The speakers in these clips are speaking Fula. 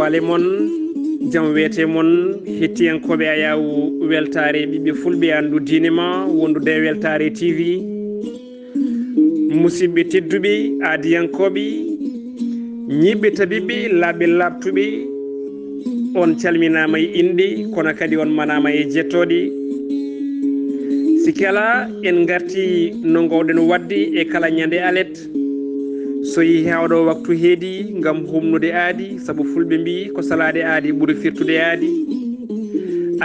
wale mon jam wete mon hettiyankoɓe a yaw weltare ɓiɓɓe fulɓe andu dinema wondude weltare TV musidɓe tedduɓe aadiyankoɓe ñiɓɓe tabiɓe labɓe labtuɓe on calminama e inde kono kadi on manama e jettoɗe sikala en garti no gowɗen wadde e kala ñande alet so yi hewɗo waktu heedi gam humnude aadi saabu fulɓe mbi ko salade aadi ɓuuri firtude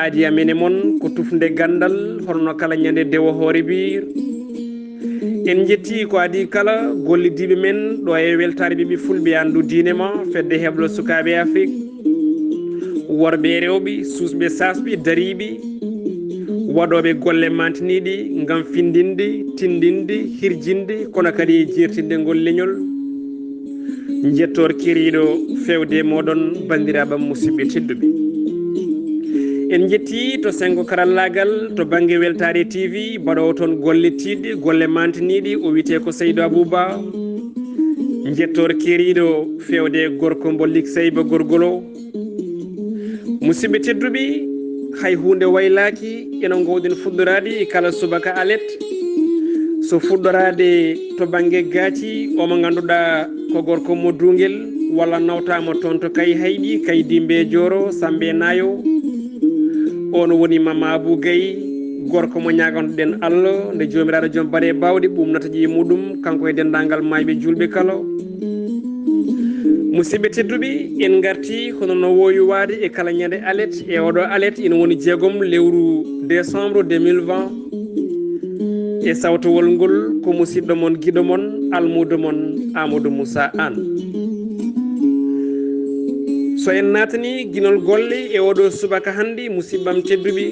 aadi amene moon ko tufde gandal hono kala ñande dewo hoore bir en jetti ko adi kala gollidiɓe men ɗo e weltare ɓiɓɓe fulɓe andu dinema fedde heblo sukaɓe Afrique worɓe e rewɓe susɓe sasɓe dariɓe waɗoɓe golle mantiniɗe gam findinde tindinde hirjinde kono kadi jertinde ngol leñol jettor kiriɗo fewde moɗon bandiraɓam musidɓe tedduɓe en jetti to sengo karallagal to banggue weltare TV baɗowo toon golle tidde golle mantiniɗe o wiyete ko Seydou Abouba jettor kiriɗo fewde gorko bollik Seyba gorgolo musidɓe tedduɓe hay hunde waylaki eno gowɗen fuɗɗorade kala subaka alet so fuɗɗorade to banggue gaaci omo ganduɗa ko gorko mo dungel walla nawtama toon to kay hayɗi kay dimbe joro sambe nayo on woni Mama Abou Gaye gorko mo ñagantoɗen Allah nde jomiraɗo joom baɗe bawɗe ɓumnata ƴi muɗum kanko e dendagal mayɓe julɓe kala musidɓe tedduɓe en garti hono no wowi wade e kala ñande alet e oɗo alet ina woni jeegom lewru décembre 2020 e sawtowol ngol ko musidɗo mon guiɗo mon almudo mon Amadou Moussa Anne so en natani guinol golle e oɗo subaka hande musidɓam tedduɓe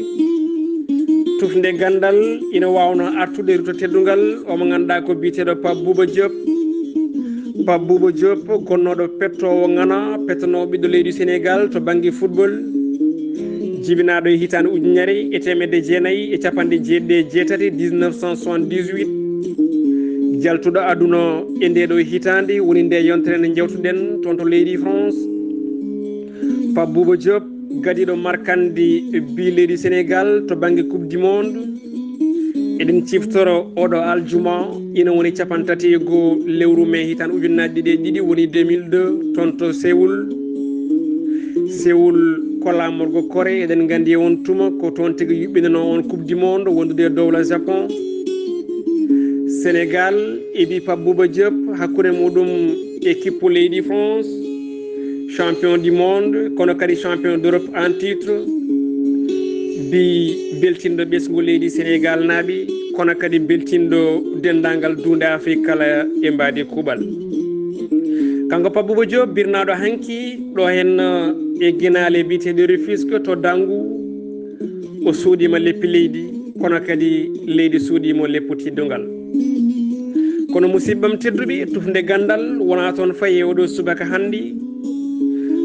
tufde gandal ina wawno artude ruto teddugal omo ganduɗa ko biteɗo Pape Bouba Diop gonnoɗo pettowo ngana pettonowo ɓiɗɗo leydi Sénégal to banggue football jibinaɗo e hitande ujunere e temedde jeenayyi e capanɗe jeeɗiɗi e jeetati 1978 jaltuɗo aduna e ndeɗo hitande woni nde yontere nde jewtuɗen toon to leydi France Pape Bouba Diop gadiɗo markandi bi leydi Sénégal to banggue coupe du monde eɗen ciftoro oɗo aljuma ina woni capantati e goo lewru mai hitan ujunnaje ɗiɗi woni 2002 toon to Séoul kolamorgo kore eɗen gandi e on tuma ko toon tigui yuɓɓinano on coupe du monde wondude dowla Japon Sénégal eɓi Pape Bouba Diop hakkude muɗum équipe leydi France champion du monde kono kadi champion d'Europe en titre bi beltinɗo ɓesgu leydi Sénégal naaɓe kono kadi beltinɗo dendagal dunde Afrique kala e mbadi kuuɓal kanko Pape Bouba Diop birnaɗo hanki ɗo hen e guinale biteɗo Rufisque to Dangu o suuɗima leppi leydi kono kadi leydi suuɗimo leppu teddugal kono musidɓam tedduɓe tufde gandal wona toon fayi e oɗo subaka hande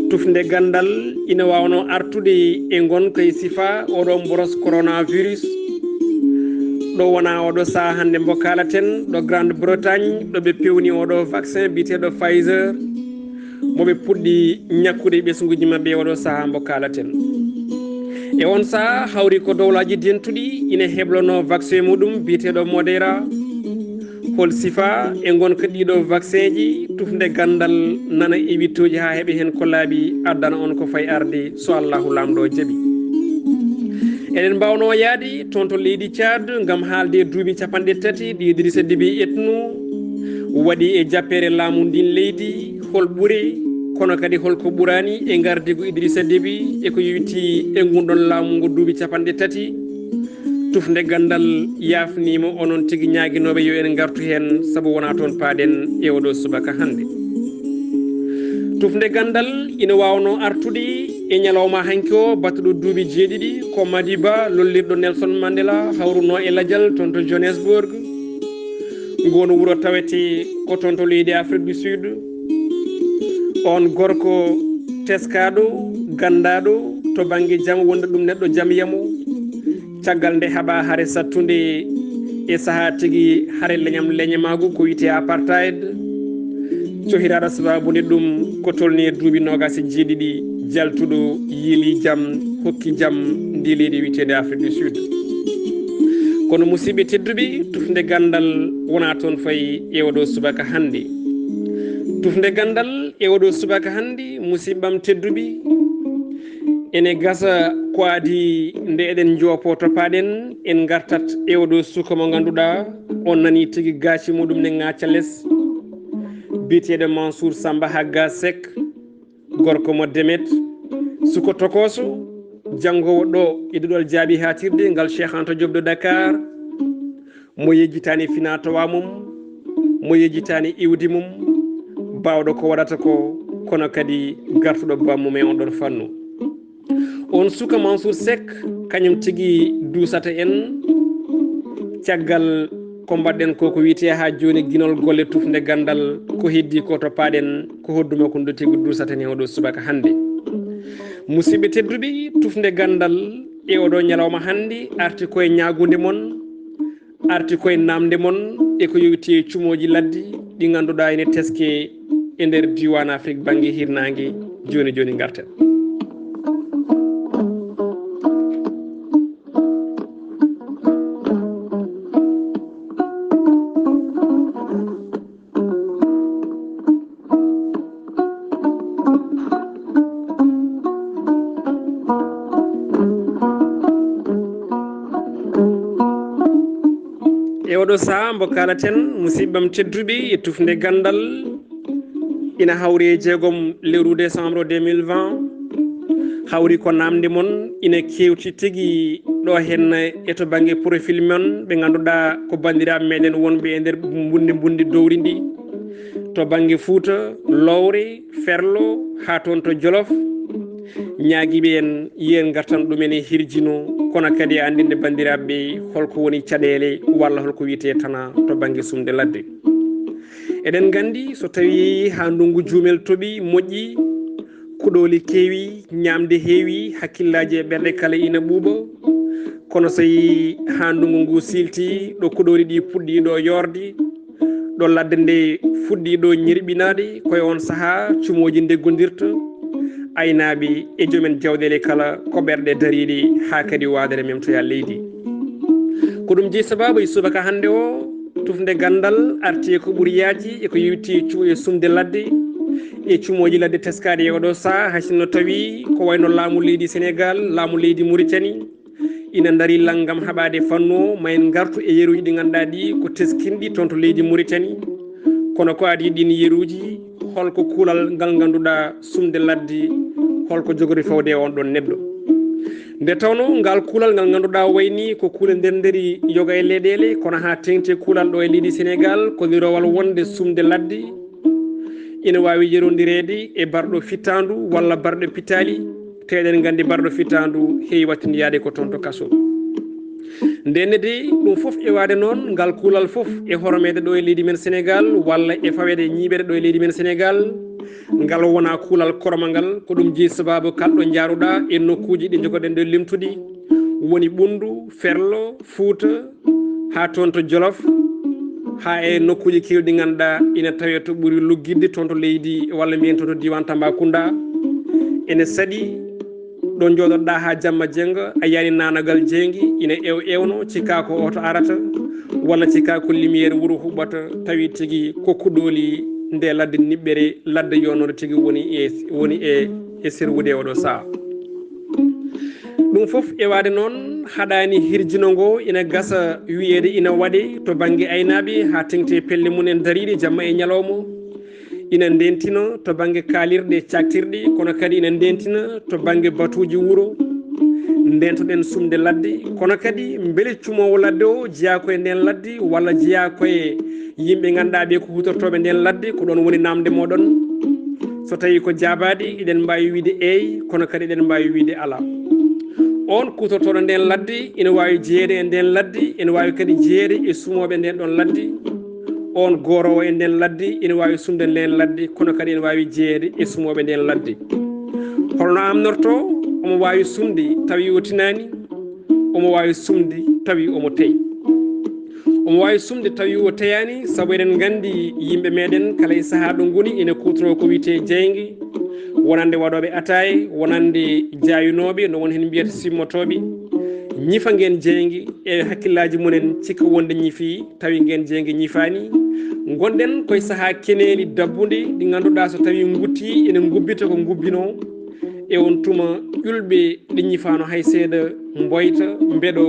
tufde gandal ina wawno artude e gonka e sifa oɗo mboros coronavirus ɗo wona oɗo saaha hande mbo kalaten ɗo Grande Bretagne ɗo ɓe pewni oɗo vaccin biteɗo Pfizer moɓe puɗɗi ñakkude ɓesguji mabɓe oɗo saaha mbo kalaten e on saaha hawri ko dowlaji dentuɗi ina heblono vaccin muɗum biteɗo Modera hol sifa e gonka ɗiɗo vaccin ji tufde gandal nana éɓittoji ha heeɓe hen ko laaɓi addana on ko fayi arde so Allahu lamɗo jaaɓi eɗen mbawno yaade toon to leydi Tchad gam haalde duuɓi capanɗe tati ɗi Idrissa Déby Itno waɗi e jappere laamu ndin leydi hol ɓuure kono kadi holko ɓurani e gardigu Idrissa Déby e ko yowiti e gunɗon laamu ngo duuɓi capanɗe tati tufde gandal yafnima onon tigui ñaguinoɓe yo en gartu hen saabu wona toon paaɗen e oɗo subaka hande tufde gandal ina wawno artude e ñalawma hanki o battuɗo duuɓi jeeɗiɗi ko Madiba lollirɗo Nelson Mandela hawruno e Ladial toon to Johannesburg ngonu wuuro tawete ko toon to leydi Afrique du Sud on gorko teskaɗo gandaɗo to banggue jaam wonde ɗum neɗɗo jaam yamo caggal nde haɓa haare sattude e saaha tigui haare leñamagu ko wiyete apartheid cohiraɗo sababude ɗum ko tolni e duuɓi 27 jaltuɗo yiili jam hokki jam ndi leydi wiyetede Afrique du Sud. Kono musidɓe tedduɓe, tufde gandal wona toon fayi e oɗo subaka hannde. Tufde gandal e oɗo subaka hannde musidɓam tedduɓe ene gasa ko adi nde eɗen joopo topaɗen en gartat e oɗo suka mo ganduɗa on nani tigui gaci muɗum ne ŋacca less biyeteɗo Mansour Samba Hagga Seck, gorko mo Demet, suko tokoso janggowo ɗo e ɗuɗol jaabi hatirde ngal Cheikh Anta Diop de Dakar, mo yejjitani finatawa mum, mo yejjitani iwdi mum, bawɗo ko waɗata ko kono kadi gartuɗo bammum e on ɗon fannu. On suka Mansour Seck kañum tigui dusata en caggal ko mbaɗɗen ko wiyete ha joni guinol golle tufde gandal ko heddi ko to paɗen ko hodduma ko tigui dusaten e oɗo subaka hannde. Musidɓe tedduɓe, tufde gandal e oɗo ñalawma hannde arti koye ñagude mon, arti koye namde mon e ko yowiti cumoji ladde ɗi ganduɗa ene teske e nder diwan Afrique banggue hirnague joni joni garten. E oɗo saha mbo kalaten musidɓam tedduɓe e tufde gandal ina hawri e jeegom lewru décembre 2020 hawri ko namde mon ina kewti tigui ɗo hen e to banggue profil mon ɓe ganduɗa ko bandiraɓe meɗen wonɓe e nder bundi dowri ndi to banggue Fouta, Lowre, Ferlo ha toon to Jolof. ñaaguiɓe en yiyen gartan ɗumen e hirjino kono kadi e andinde bandiraɓe holko woni caɗele walla holko wiyete tana to banggue sumde ladde. Eɗen gandi so tawi ha ndungu jumel tooɓi moƴƴi kuɗoli keewi ñamde heewi hakkillaji e ɓerɗe kala ina ɓuuɓa kono so yi ha ndungu ngu silti ɗo kuɗoli ɗi puɗɗiɗo yorde ɗo ladde nde fuɗɗiɗo ñirɓinade koye on saaha cumoji deggodirta aynaɓe e joomen jawɗele kala ko ɓerɗe dariɗe ha kadi wadere memtoya leydi. Ko ɗum jeeyi sababu e subaka hannde o tufde gandal arti e ko ɓuuri yaaji e ko yewti e sumde ladde e cumoji ladde teskade e oɗo saha haysinno tawi ko wayno laamu leydi Sénégal, laamu leydi Mauritanie ina daari langgam haɓade fannu o ma en gartu e yeruji ɗi ganduɗa ɗi ko teskinɗi toon to leydi Mauritanie kono ko adi ɗin yeruji holko kuulal ngal ganduɗa sumde ladde holko jogori fawde on ɗon neɗɗo. Nde tawno ngal kuulal ngal ganduɗa wayni ko kuule nderi yoga e leyɗele kono ha tengte kuulal ɗo e leydi Sénégal ko lirowal wonde sumde ladde ina wawi yerodirede e barɗo fittandu walla barɗo pitali teɗen gandi barɗo fittandu heewi wattindiyade ko toon to kaso. Ndenne de ɗum foof e wade noon ngal kuulal foof e horomede ɗo e leydi men Sénégal walla e fawede ñiɓere ɗo e leydi men Sénégal ngal wona kuulal koromagal ko ɗum jeeyi sababu kalɗo jaaruɗa e nokkuji ɗi jogoɗen ɗo limtuɗi woni Ɓundu, Ferlo, Fouta ha toon to Jolof ha e nokkuji kewɗi ganduɗa ina tawe to ɓuuri luggidde toon to leydi walla mbiyen toon to diwan Tambacounda ene saɗi ɗo jooɗoɗa ha jamma jenga a yani nanagal jengi ina ewno cikka ko oto arata walla cikka ko lumiére wuuro huɓɓata tawi tigui ko kuɗoli nde ladde niɓɓere ladde yonode tigui woni e serwude oɗo saha. ɗum foof e wade noon haɗani hirjinogo ina gasa wiyede ina waɗe to banggue aynaɓe ha tengte pelle mumen dariɗe jamma e ñalawma ina ndentina to banggue kalirɗe caktirɗe kono kadi ina ndentina to banggue batuji wuuro ndentoɗen sumde ladde kono kadi beele cumowo ladde o jeeya koye nden ladde walla jeeya koye yimɓe ganduɗa ɓe ko hutortoɓe nden ladde ko ɗon woni namde moɗon so tawi ko jabade eɗen mbawi wiide eyi kono kadi eɗen mbawi wiide ala. On kutortoɗo nden ladde ina wawi jeeyede e nden ladde ina wawi kadi jeeyede e sumoɓe nden ɗon ladde on gorowo e nden ladde ina wawi sumde nden ladde kono kadi ina wawi jeeyede e sumoɓe nden ladde. Holno amnorto omo wawi sumde tawi o tinani omo wawi sumde tawi omo teyi omo wawi sumde tawi o teyani saabu eɗen gandi yimɓe meɗen kala e saaha ɗo goni ina kutoro ko wiyete jeygue wonande waɗoɓe ataye wonande jayunoɓe no won hen mbiyata simmotoɓe ñifa nguen jeygue e hakkillaji munen cikka wonde ñifi tawi nguen jeygue ñifani gonɗen koye saaha keneli dabbude ɗi ganduɗa so tawi gutti ene gubbita ko gubbino e on tuma ƴulɓe ɗi ñifano hay seeɗa boyta mbeɗo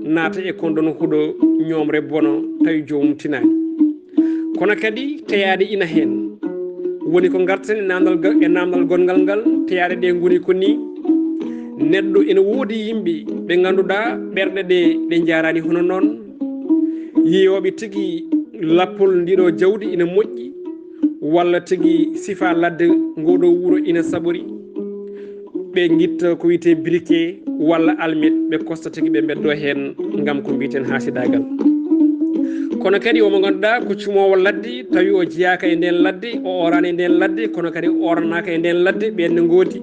naata e kon ɗon huuɗo ñomre bono tawi jomum tinani kono kadi teyade ina hen woni ko garten e namdal gongal ngal teyade ɗe goni ko ni neɗɗo ene woodi yimɓe ɓe ganduɗa ɓerɗe ɗe jarani hono noon yiyoɓe tigui lappol ndiɗo jawdi ina moƴƴi walla tigui sifa ladde ngoɗo wuuro ina saɓori ɓe guitta ko wiyete briquet walla almet ɓe kosta tigui ɓe beddo hen gam ko mbiten hasidagal kono kadi omo ganduɗa ko cumowo ladde tawi o jeyaka e nden ladde o orani e nden ladde kono kadi o oranaka e nden ladde ɓenne goodi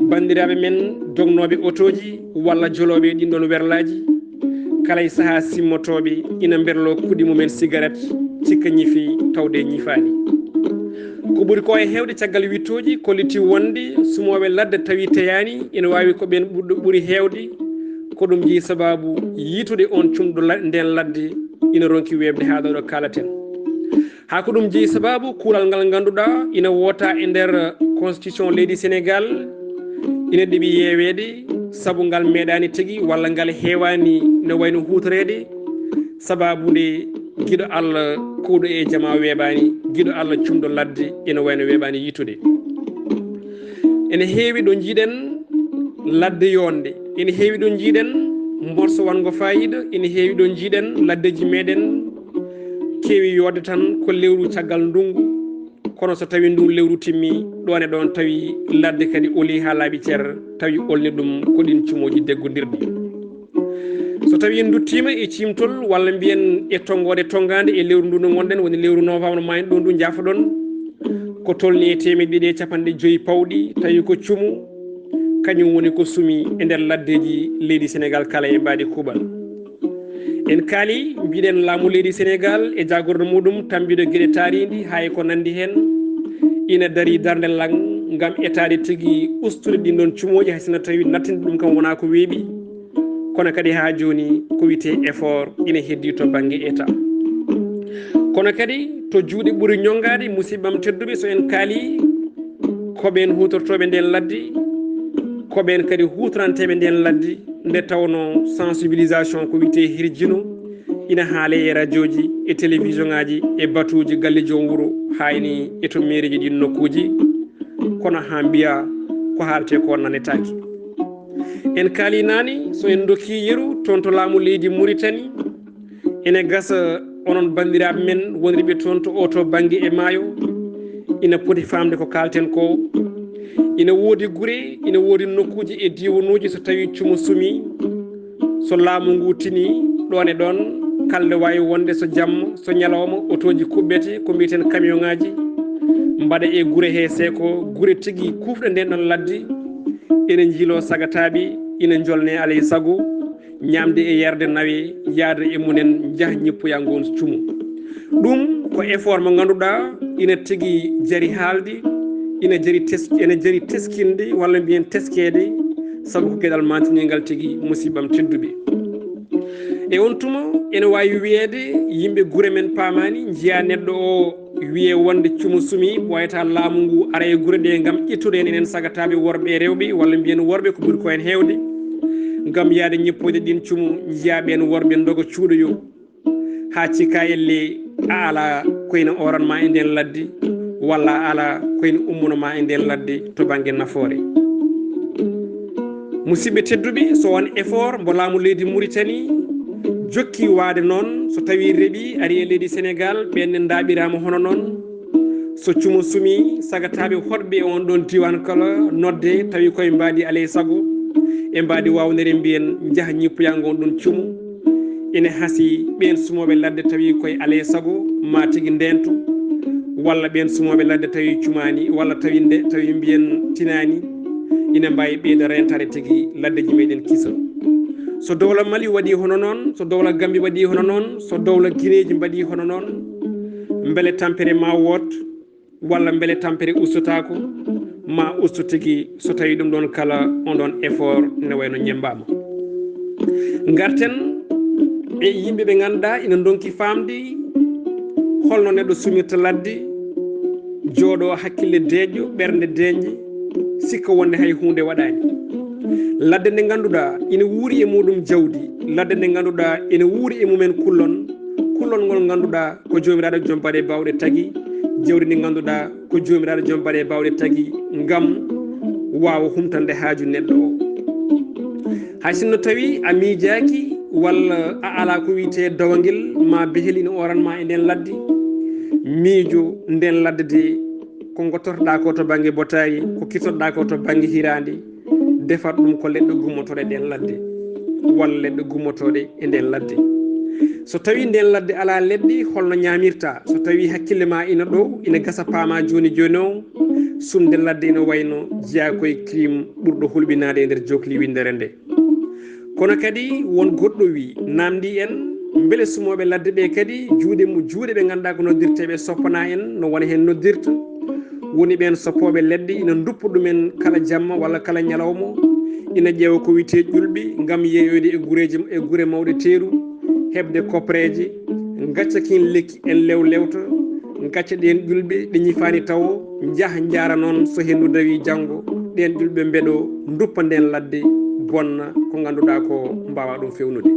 bandiraɓe men dognoɓe otoji walla joloɓe ɗin ɗon werlaji kala e saaha simmotoɓe ina berlo kuɗi mumen cigarette cikka ñifi tawde ñifani ko ɓuuri ko e hewde caggal wittoji kolliti wonde sumoɓe ladde tawi teyani ina wawi ko ɓen ɓuuri hewde ko ɗum jeeyi sababu yitude on cumɗo nden ladde ina ronki webde ha ɗo kalaten ha ko ɗum jeeyi sababu kuural ngal ganduɗa ina wota e nder constitution leydi Sénégal ina ɗeɓi yewede saabu ngal meeɗani tigui walla ngal hewani no wayno hutorede sababude guiɗo Allah kuuɗo e jama weeɓani guiɗo Allah cumɗo ladde ina wayno weeɓani yitude ene heewi ɗo jiiɗen ladde yonde ene heewi ɗo jiiɗen morso wango fayida ene heewi ɗo jiiɗen laddeji meɗen keewi yodde tan ko lewru caggal ndungu kono so tawi ndun lewru timmi ɗon e ɗon tawi ladde kadi oli ha laaɓi ceer tawi olni ɗum koɗin cumoji deggodirɗi so tawi en duttima e cimtol walla mbiyen e tongode tongade e lewru ndu no gonɗen woni lewru novembre ma en ɗo ndu jafoɗon ko tolni e 1.250 pawɗi tawi ko cumu kañum woni ko sumi e nder laddeji leydi Sénégal kala e mbaɗi kuuɓal en kaali mbiɗen laamu leydi Sénégal e jagordo muɗum tambido gueɗe taaridi hay ko nandi hen ina dari darde lang gam etade tigui ustude ɗin ɗon cumoji haysino tawi nattinde ɗum kam wona ko weeɓi kono kadi ha joni ko wiyete effort ina heddi to banggue état kono kadi to juuɗe ɓuuri ñongade musibbam tedduɓe so en kaali koɓen hutortoɓe nden ladde koɓen kadi hutoranteɓe nden ladde nde tawno sensibilisation ko wiyete hirjino ina haale e radio ji e télévision ngaji e batuji galle joom wuuro hayni e to mairie ji ɗin nokkuji kono ha mbiya ko haalte ko nanetaki en kaali nani so en dokki yeru toon to laamu leydi Mauritanie ene gasa onon bandiraɓe men wonriɓe toon to oto banggue e maayo ina poti famde ko kalten ko ina woodi gure ina woodi nokkuji e diwanuji so tawi cumo sumi so laamu ngu tini ɗon e ɗon kalde wawi wonde so jamma so ñalawma otoji kuɓɓete ko mbiyeten camion ngaji mbaɗa e gure he seeko gure tigui kufɗe nden ɗon ladde ene jiilo sagataɓe ina jolne alay saago ñamde e yerde nawe yaade e munen jaah ñippoya gon cumo ɗum ko effort mo ganduɗa ina tigui jari haalde ina jari teskinde walla mbiyen teskede saabu ko gueɗal mantinigal tigui musibbam tedduɓe e on tuma ene wawi wiyede yimɓe guure men paamani jiya neɗɗo o wiye wonde cumo sumi ɓoyata laamu ngu ara e guure ɗe gam ƴettude en enen sagataɓe worɓe e rewɓe walla mbiyen worɓe ko ɓuuri ko hen hewde gam yaade ñippode ɗin cumo jiyaɓen worɓe doga cuuɗoyo ha cikka elle a ala koyne oranma e nden ladde walla ala koyne ummunoma e nden ladde to banggue nafoore musidɓe tedduɓe so won effort mbo laamu leydi Mauritanie jokki waade noon so tawi reeɓi ari e leydi Sénégal ɓenne daaɓirama hono noon so cumo sumi sagataɓe hoɗɓe e on ɗon diwan kala nodde tawi koye mbadi alay saago e mbadi wawnere mbiyen jaaha ñippoya gon ɗon cumo ene haasi ɓen sumoɓe ladde tawi koye alay saago ma tigui ndento walla ɓen sumoɓe ladde tawi cumani walla tawi mbiyen tinani ina mbawi ɓeyda rentare tigui laddeji meɗen kiisa so dowla Mali waɗi hono noon so dowla Gambie waɗi hono noon so dowla Guinéji mbaɗi hono noon beele tampere ma woot walla beele tampere ustatako ma ustu tigi so tawi ɗum ɗon kala on ɗon effort ne wayno ñembama. Garten e yimɓe ɓe ganduɗa ina donki famde holno neɗɗo sumirta ladde, jooɗo hakkille deeƴƴo ɓernde deeñe sikka wonde hay hunde waɗani. Ladde nde ganduɗa ina wuuri e muɗum jawdi, ladde nde ganduɗa ina wuuri e mumen kullon ngol ganduɗa ko jomiraɗo joom baɗe bawɗe tagui, jawdi ndi ganduɗa ko jomiraɗo joom baɗe bawɗe tagui ngam wawa humtande haaju neɗɗo o. hay sinno tawi a miijaki walla a ala ko wiyete dawguel ma behel ina oranma e nden ladde, miijo nden ladde de ko gottortoɗa ko to banggue botari, ko kittotoɗa ko to banggue hirande, defat ɗum ko leɗɗe gummotoɗe e nden ladde walla leɗɗe gummotoɗe e nden ladde. so tawi nden ladde ala leɗɗe holno ñamirta, so tawi hakkille ma ina ɗo ina gasa paama joni joni o, sumde ladde ina wayno jeeya koye crime ɓurɗo hulɓinade e nder jokli windere nde. kono kadi won goɗɗo wi namdi en beele sumoɓe ladde ɓe kadi juuɗe ɓe ganduɗa ko noddirteɓe soppana en no wona hen noddirta, woni ɓen soppoɓe ledde ina duppa ɗumen kala jamma walla kala ñalawma, ina ƴeewa ko wiyete ƴulɓe gam yeeyoyde e guure mawɗe teeru, hebde koppereje, gacca kin lekki en lewta, gacca ɗen ƴulɓe ɗe ñifani taw jaaha jaara noon so hendu dawi janggo ɗen ƴulɓe mbeɗo duppa nden ladde bonna ko ganduɗa ko mbawa ɗum fewnude.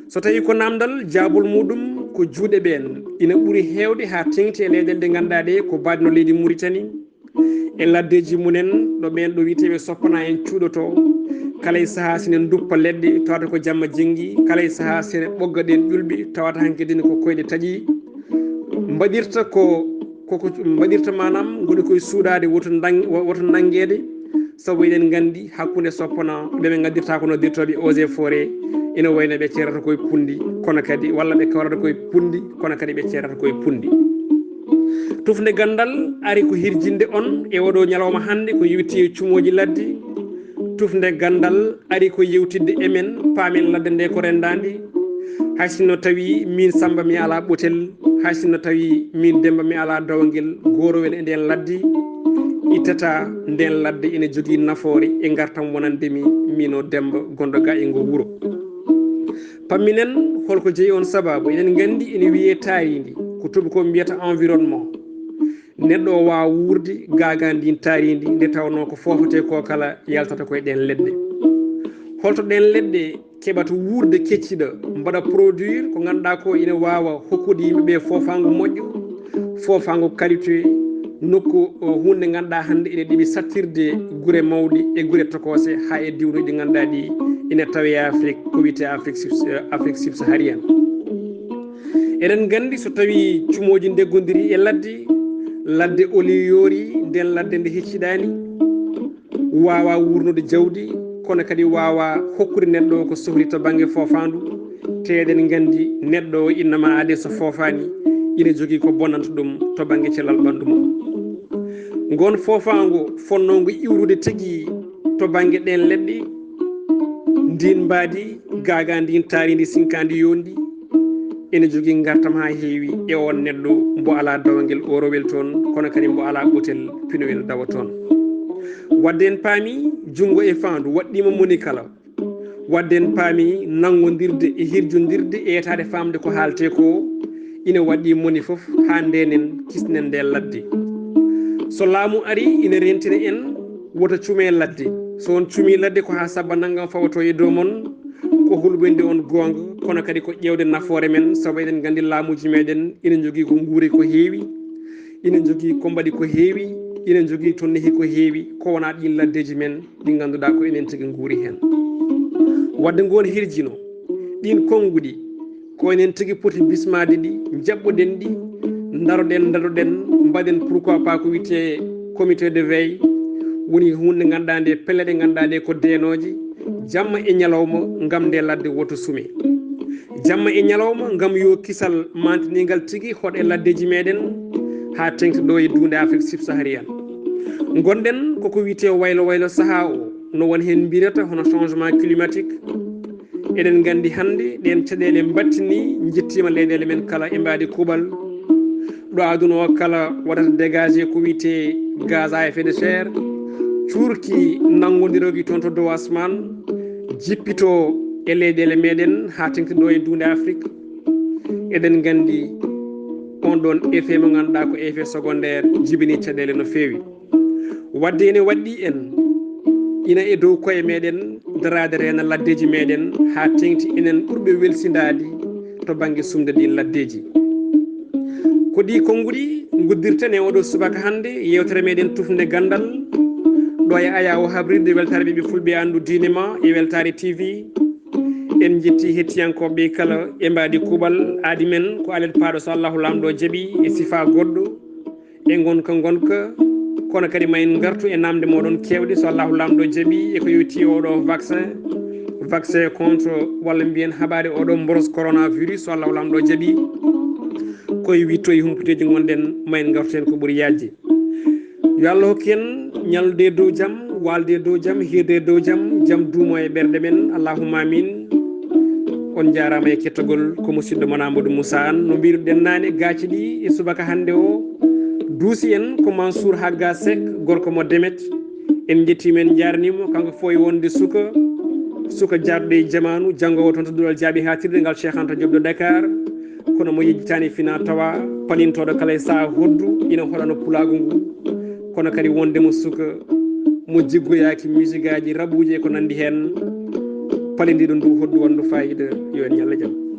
so tawi ko namdal jaabol muɗum ko juuɗe ɓen ina ɓuuri hewde ha tengti e leyɗele ɗe ganduɗa ɗe ko badno leydi Mauritanie e laddeji munen ɗo ɓen ɗo witeɓe soppana en cuuɗoto, kala e saaha sinen duppa leɗɗe tawata ko jamma jenggi, kala e saaha sene ɓogga ɗen ƴulɓe tawata hankkadine ko koyɗe taaƴi, mbaɗirta mbaɗirta manam goɗi koye suuɗade woto nanguede, saabu eɗen gandi hakkude soppana ɓeɓe gaddirta ko noddirtoɓe eaux et forêt ina wayno ɓe ceerata koye pundi kono kadi walla ɓe kawrata koye pundi kono kadi ɓe ceerata koye pundi. tufde gandal ari ko hirjinde on e oɗo ñalawma hande ko yewti cumoji ladde, tufde gandal ari ko yewtidde emen paamen ladde nde ko rendade, hay sinno tawi min Samba mi ala ɓotel, hay sinno tawi min Demba mi ala dawguel gorowel e nden ladde, ittata nden ladde ina jogui nafoore e gartam wonandemi mino Demba gonɗo ga e ngo wuuro. pamminen holko jeeyi on sababu, eɗen gandi ene wiye taaridi ko tuba ko mbiyata environnement, neɗɗo o wawa wurde gaga ndin taaridi nde tawno ko fofete ko kala yaltata koye ɗen leɗɗe. holto ɗen leɗɗe keɓata wurde kecciɗa mbaɗa produire ko ganduɗa ko ina wawa hokkude yimɓeɓe fofango moƴƴo, fofango qualité, nokku hunde ganduɗa hande ene ɗiɓi sattirde guure mawɗe e guure tokose ha e diwnuji ɗi ganduɗa ɗi ina tawi Afrique ko wiyete Afrique subsaharienne. eɗen gandi so tawi cumoji deggodiri e ladde oli yoori, nden ladde nde hecciɗani wawa wurnude jawdi, kono kadi wawa hokkude neɗɗo ko sohli to banggue fofandu, te eɗen gandi neɗɗo o innama ade so fofani ina jogui ko bonnanta ɗum to banggue cellal ɓandu mum. ngon fofango fonnogo iwrude tigui to banggue ɗen leɗɗe, ndin mbaadi gaga ndin taaridi sinkadi yondi, ene jogui gartam ha heewi e on neɗɗo mbo ala dawguel orowel toon, kono kadi mbo ala ɓotel pinowel dawa toon. wadde en paami junggo e fandu waɗɗima moni kala, wadde en paami nangodirde e hirjodirde e yetade famde ko haalte ko ina waɗɗi moni foof ha ndenen kisnen nde ladde. so laamu ari ina rentina en woto cuume ladde, so on cuumi ladde ko ha sabba naggam fawato e dow mon ko hulɓinde on gonga, kono kadi ko ƴewde nafoore men, saabu eɗen gandi laamuji meɗen ina jogui ko guuri ko heewi, ina jogui ko mbaɗi ko heewi, ina jogui to neehi ko heewi, ko wona ɗin laddeji men ɗi ganduɗa ko enen tigui guuri hen. wadde ngon hirjino ɗin konnguɗi ko enen tigui poti bismade ɗi, jaɓɓoɗen ɗi, daroɗen mbaɗen pourquoi pas ko wiyete comité de veille, woni hunde ganduɗa nde pelle ɗe ganduɗa ɗe ko deenoje jamma e ñalawma gam nde ladde woto suume, jamma e ñalawma gam yo kisal mantinigal tigui hoɗe laddeji meɗen ha tengti ɗo e dunde Afrique subsaharienne. gonɗen koko wiyete waylo saaha o no won hen mbirata hono changement climatique. eɗen gandi hande ɗen caɗele battini jettima leyɗele men kala e mbadi kuuɓal ɗo aduna o kala waɗata dégagé ko wiyete gaz à effet de serre cuurki nangodirogi toon to dow asman jippito e leyɗele meɗen ha tengti ɗo e dunde Afrique eɗen gandi on ɗon effet mo ganduɗa ko effet secondaire jibini caɗele no fewi wadde ene waɗɗi en ina e dow koye meɗen darade rena laddeji meɗen ha tengti enen ɓurɓe welsidade to banggue sumde ɗi laddeji ko ɗi konnguɗi guddirten e oɗo subaka hande yewtere meɗen tufde gandal ɗo e aya o habrirde weltare ɓeɓe fulɓe andu diine ma e weltare TV en jetti hettiyankoɓe kala e mbaɗi kuuɓal aadi men ko alet paaɗo so allahu lamɗo jaaɓi e sifa goɗɗo e gonka kono kadi ma en gartu e namde moɗon kewɗe so allahu lamɗo jaaɓi e ko yetti oɗo vaccin contre walla mbiyen haɓade oɗo boros coronavirus so allahu lamɗo jaaɓi koye witto e humputeji gonɗen ma en gartu hen ko ɓuuri yajde yo Allah hokku en ñalde dow jaam walde dow jaam hirde dow jaam duumo e ɓerɗe men allahumma amin on jarama e kettogol ko musidɗo mon Amadou Moussa Anne no mbiruɗen nane gaaci ɗi e subaka hande o duusi en ko Mansour Hagga Seck gorko mo Demet en jettimo en jarnimo kanko fo e wonde suka jarɗo e jamanu janggowo toon to Duɗal Jaaɓi hatirde ngal Cheikh Anta Diop de Dakar kono mo yejjitani fina tawa palintoɗo kala e saaha hoddu ina hoɗano pulagu ngu kono kadi wondemo suka mo jiggoyaki musique aji raɓuji e ko nandi hen palindiɗo ndu hoddu wandu fayida yo en ñalla jaam